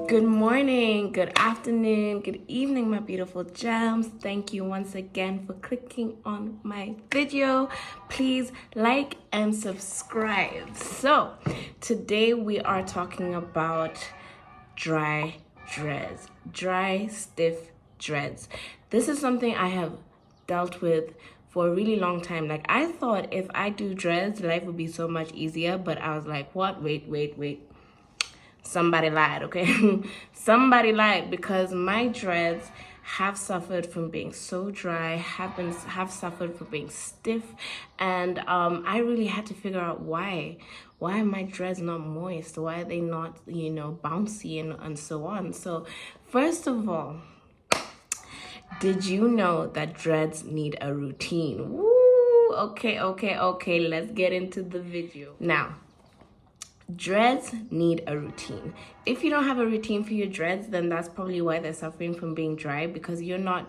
Good morning, good afternoon, good evening, my beautiful gems. Thank you once again for clicking on my video. Please like and subscribe. So, today we are talking about dry dreads, dry, stiff dreads. This is something I have dealt with for a really long time. Like, I thought if I do dreads, life would be so much easier, but I was like, what? Wait. Somebody lied, okay? Somebody lied, because my dreads have suffered from being so dry, have suffered from being stiff, and I really had to figure out why. Why are my dreads not moist? Why are they not, bouncy and so on? So, first of all, did you know that dreads need a routine? Woo! Okay. Let's get into the video now. Dreads need a routine. If you don't have a routine for your dreads, then that's probably why they're suffering from being dry, because you're not.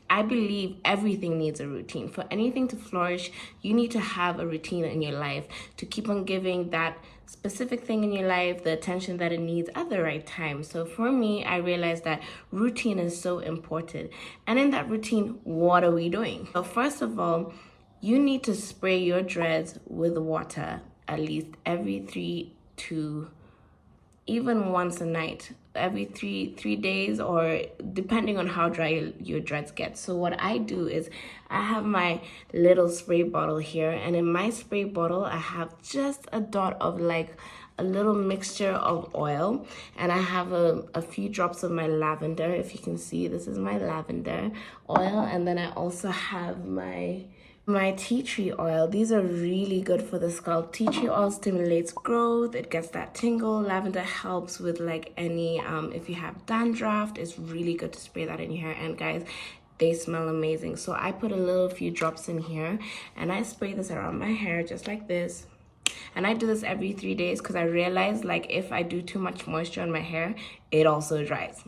I believe everything needs a routine. For anything to flourish, you need to have a routine in your life to keep on giving that specific thing in your life the attention that it needs at the right time. So for me, I realized that routine is so important. And in that routine, what are we doing? So first of all, you need to spray your dreads with water at least every 3 to even once a night, every three days, or depending on how dry your dreads get. So what I do is I have my little spray bottle here, and in my spray bottle I have just a dot of like a little mixture of oil, and I have a few drops of my lavender. If you can see, this is my lavender oil, and then I also have my tea tree oil. These are really good for the scalp. Tea tree oil stimulates growth, it gets that tingle. Lavender helps with like any if you have dandruff, it's really good to spray that in your hair. And guys, they smell amazing. So I put a few drops in here, and I spray this around my hair just like this. And I do this every 3 days because I realize, like, if I do too much moisture on my hair, it also dries.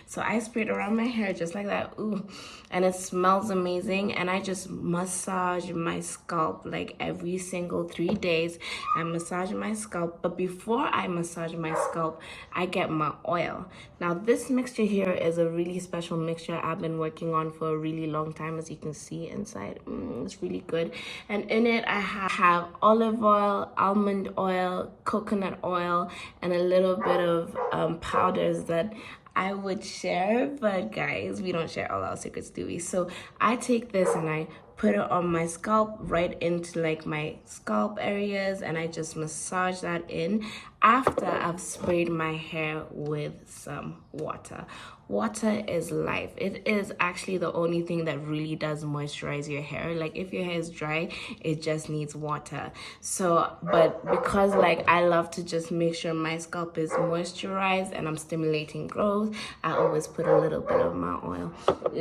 So I spray it around my hair just like that. Ooh, and it smells amazing. And I just massage my scalp like every single 3 days. I massage my scalp, but before I massage my scalp, I get my oil. Now this mixture here is a really special mixture I've been working on for a really long time. As you can see inside, it's really good. And in it I have olive oil, almond oil, coconut oil, and a little bit of powders that I would share, but guys, we don't share all our secrets, do we? So I take this and I put it on my scalp, right into like my scalp areas, and I just massage that in after I've sprayed my hair with some water. Water is life. It is actually the only thing that really does moisturize your hair. Like, if your hair is dry, it just needs water. So, but because like I love to just make sure my scalp is moisturized and I'm stimulating growth, I always put a little bit of my oil.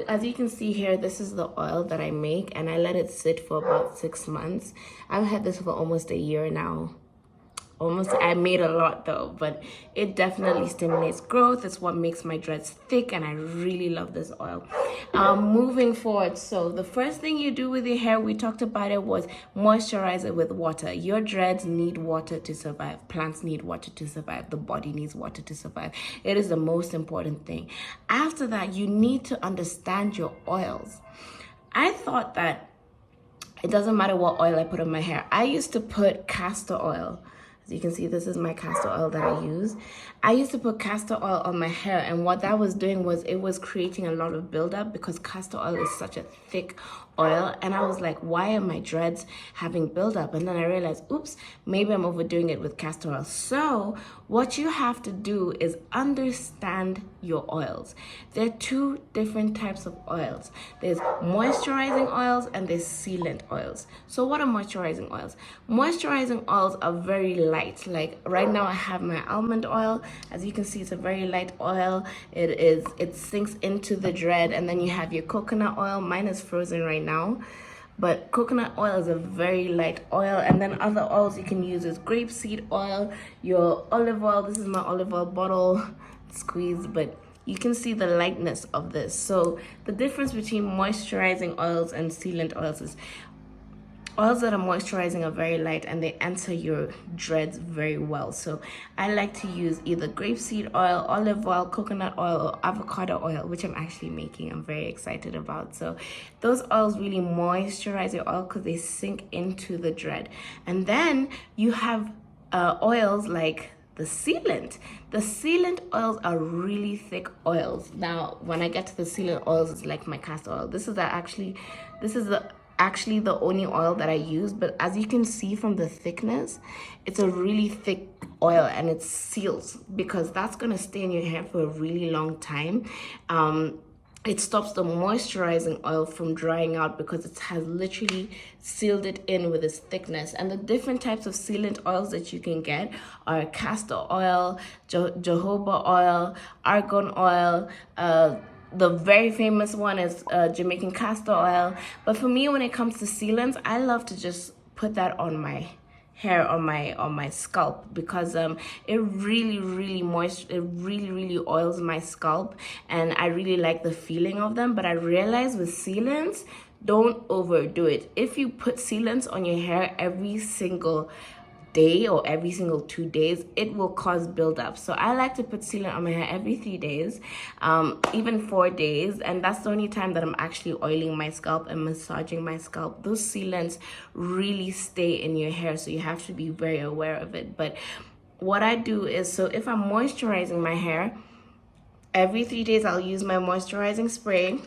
As you can see here, this is the oil that I make, and I let it sit for about 6 months. I've had this for almost a year now. I made a lot though, but it definitely stimulates growth. It's what makes my dreads thick, and I really love this oil. Moving forward, so the first thing you do with your hair, we talked about it, was moisturize it with water. Your dreads need water to survive. Plants need water to survive. The body needs water to survive. It is the most important thing. After that, you need to understand your oils. I thought that it doesn't matter what oil I put on my hair. I used to put castor oil. As you can see, this is my castor oil that I use. I used to put castor oil on my hair, and what that was doing was it was creating a lot of buildup, because castor oil is such a thick oil. And I was like, why are my dreads having buildup? And then I realized, oops, maybe I'm overdoing it with castor oil. So what you have to do is understand your oils. There are 2 different types of oils. There's moisturizing oils and there's sealant oils. So what are moisturizing oils? Moisturizing oils are very light. Like right now I have my almond oil. As you can see, it's a very light oil. It sinks into the dread. And then you have your coconut oil. Mine is frozen right now, but coconut oil is a very light oil. And then other oils you can use is grapeseed oil, your olive oil. This is my olive oil bottle, squeezed, but you can see the lightness of this. So the difference between moisturizing oils and sealant oils is oils that are moisturizing are very light and they enter your dreads very well. So I like to use either grapeseed oil, olive oil, coconut oil, or avocado oil, which I'm actually making. I'm very excited about. So those oils really moisturize your oil because they sink into the dread. And then you have oils like the sealant. The sealant oils are really thick oils. Now, when I get to the sealant oils, it's like my castor oil. This is actually the only oil that I use, but as you can see from the thickness, it's a really thick oil and it seals because that's gonna stay in your hair for a really long time. It stops the moisturizing oil from drying out because it has literally sealed it in with its thickness. And the different types of sealant oils that you can get are castor oil, jojoba oil, argan oil, the very famous one is Jamaican castor oil. But for me, when it comes to sealants, I love to just put that on my hair, on my scalp, because it really oils my scalp, and I really like the feeling of them. But I realize with sealants, don't overdo it. If you put sealants on your hair every single day or every single 2 days, it will cause buildup. So I like to put sealant on my hair every 3 days, even 4 days, and that's the only time that I'm actually oiling my scalp and massaging my scalp. Those sealants really stay in your hair, so you have to be very aware of it. But what I do is, so if I'm moisturizing my hair, every 3 days I'll use my moisturizing spray,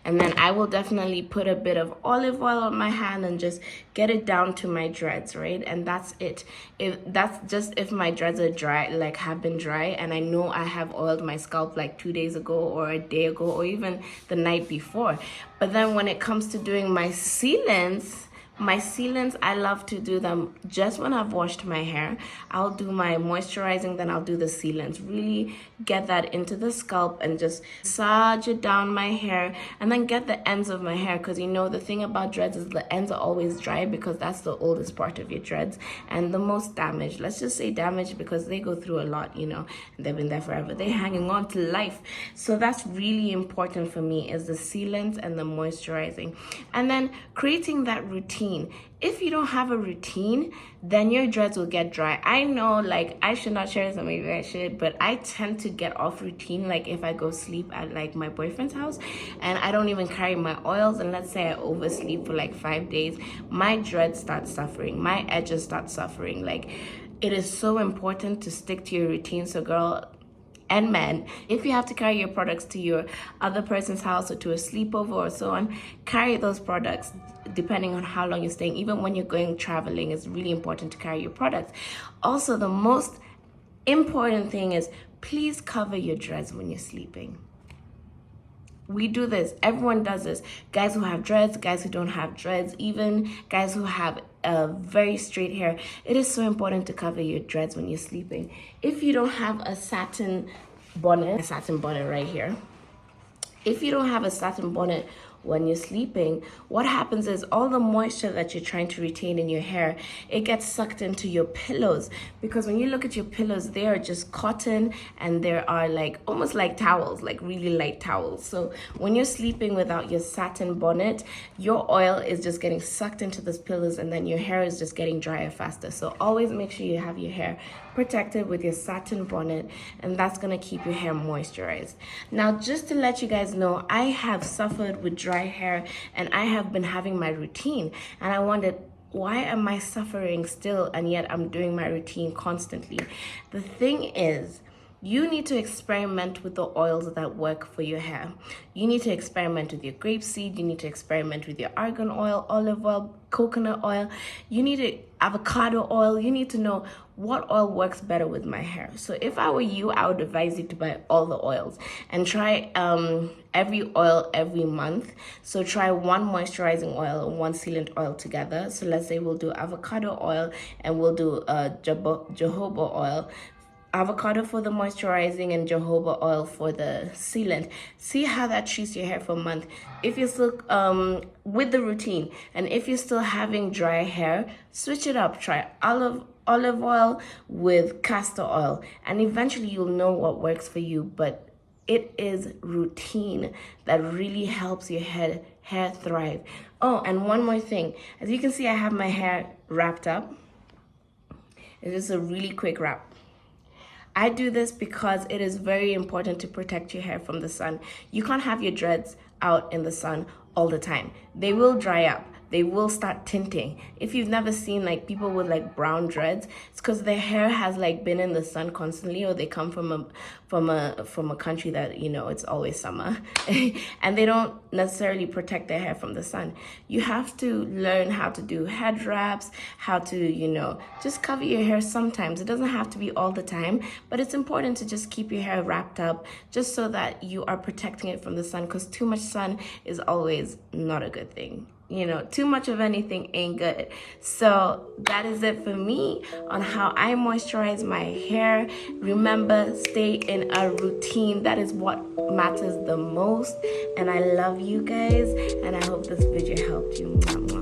and then I will definitely put a bit of olive oil on my hand and just get it down to my dreads, right? And that's it. If my dreads are dry, like have been dry, and I know I have oiled my scalp like 2 days ago or a day ago or even the night before. But then when it comes to doing my sealants, I love to do them just when I've washed my hair. I'll do my moisturizing, then I'll do the sealants. Really get that into the scalp and just massage it down my hair, and then get the ends of my hair, because you know the thing about dreads is the ends are always dry because that's the oldest part of your dreads and the most damaged. Let's just say damaged because they go through a lot, you know, and they've been there forever. They're hanging on to life. So that's really important for me, is the sealants and the moisturizing. And then creating that routine. If you don't have a routine, then your dreads will get dry. I know, like, I should not share this, or maybe I should, but I tend to get off routine. Like, if I go sleep at like my boyfriend's house and I don't even carry my oils, and let's say I oversleep for like 5 days, my dreads start suffering, my edges start suffering. Like, it is so important to stick to your routine. So girl and men, if you have to carry your products to your other person's house or to a sleepover or so on, carry those products depending on how long you're staying. Even when you're going traveling, it's really important to carry your products. Also, the most important thing is, please cover your dreads when you're sleeping. We do this, everyone does this. Guys who have dreads, guys who don't have dreads, even guys who have very straight hair. It is so important to cover your dreads when you're sleeping. If you don't have a satin bonnet right here, if you don't have a satin bonnet when you're sleeping, what happens is all the moisture that you're trying to retain in your hair, it gets sucked into your pillows. Because when you look at your pillows, they are just cotton, and there are like almost like towels, like really light towels. So when you're sleeping without your satin bonnet, your oil is just getting sucked into those pillows, and then your hair is just getting drier faster. So always make sure you have your hair protected with your satin bonnet, and that's gonna keep your hair moisturized. Now, just to let you guys know, I have suffered with dry hair and I have been having my routine, and I wondered, why am I suffering still and yet I'm doing my routine constantly? The thing is, you need to experiment with the oils that work for your hair. You need to experiment with your grapeseed, you need to experiment with your argan oil, olive oil, coconut oil, you need avocado oil. You need to know what oil works better with my hair. So if I were you, I would advise you to buy all the oils and try every oil every month. So try one moisturizing oil and one sealant oil together. So let's say we'll do avocado oil and we'll do jojoba oil. Avocado for the moisturizing and jojoba oil for the sealant. See how that treats your hair for a month. If you're still with the routine, and if you're still having dry hair, switch it up. Try olive oil with castor oil, and eventually you'll know what works for you. But it is routine that really helps your head hair thrive. Oh, and one more thing. As you can see, I have my hair wrapped up. It's just a really quick wrap. I do this because it is very important to protect your hair from the sun. You can't have your dreads out in the sun all the time. They will dry up. They will start tinting. If you've never seen like people with like brown dreads, it's because their hair has like been in the sun constantly, or they come from a country that, you know, it's always summer and they don't necessarily protect their hair from the sun. You have to learn how to do head wraps, how to, you know, just cover your hair sometimes. It doesn't have to be all the time, but it's important to just keep your hair wrapped up just so that you are protecting it from the sun, because too much sun is always not a good thing. You know, too much of anything ain't good. So that is it for me on how I moisturize my hair. Remember, stay in a routine. That is what matters the most. And I love you guys, and I hope this video helped you. Mwah, mwah.